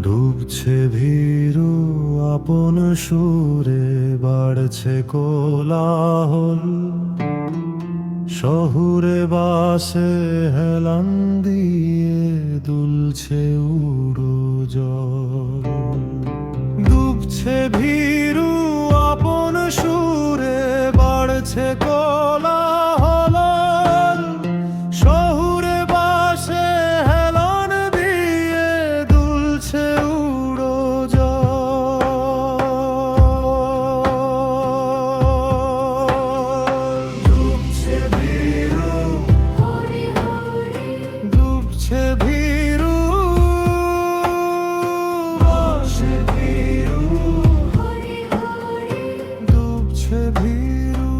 ডুবছে ভীরু আপন সুরে, বাড়ছে কোলাহল। শহুরে বাসে হেলান দিয়ে দুলছে উড়ো জল। ডুবছে ভীরু আপন সুরে, বাড়ছে কোলাহল। শহুরে বাসে হেলান দিয়ে দুলছে উড়ো জল। ডুবছে ভীরু, ডুবছে ভীরু, বাসে ভীরু, ডুবছে ভীরু।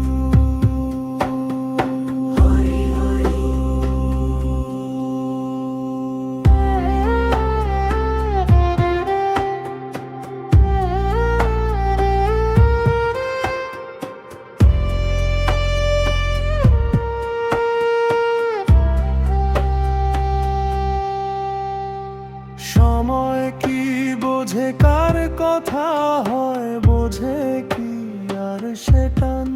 সময় কি বোঝে কার কথা হয়, বোঝে কি আর সেটান।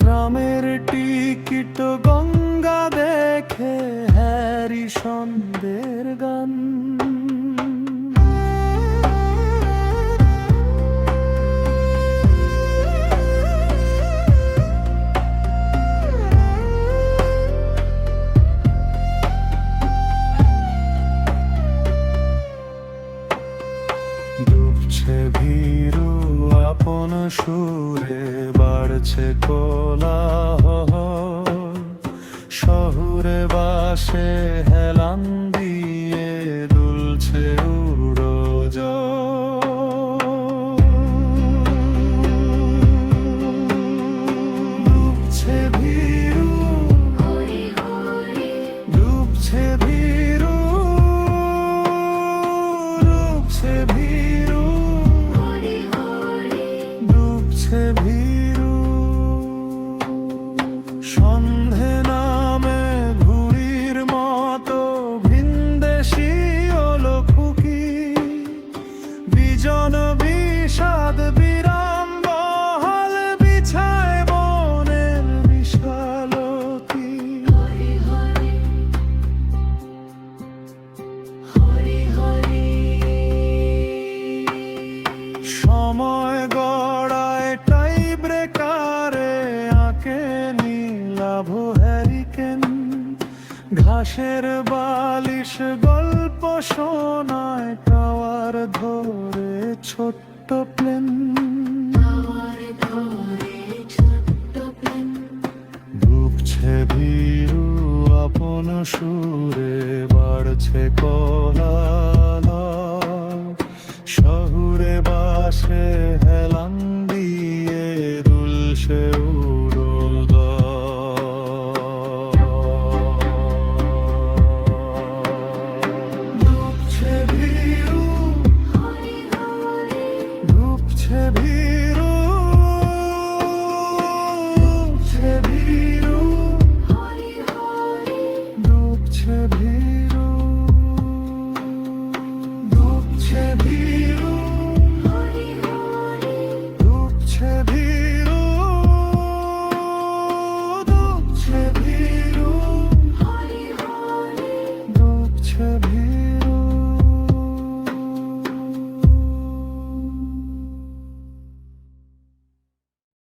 ট্রামের টিকিট গঙ্গা দেখে হ্যারি সন্দের গান। ডুবছে ভীরু আপন সুরে, বাড়ছে কোলাহল। শহুরে বাসে হেলান দিয়ে দুলছে উড়ো জল। ডুবছে ভীরু, ডুবছে ভীরু, ডুবছে ভীরু, ডুবছে ভীরু। সন্ধে নামে ঘুড়ির মতো ভিনদেশি ওলো খুকি। বিজন বিষাদ বিরাম বহাল বিছায় বনের বিশালতি। সময় গড়ায় টাই ব্রেকারে, আঁকে নীলাভ হ্যারিকেন। ঘাসের বালিশ গল্প শোনায়, টাওয়ার ধরে ছোট্ট প্লেন। ডুবছে ভীরু আপন সুরে, বাড়ছে কোলাহল। শহুরে বাসে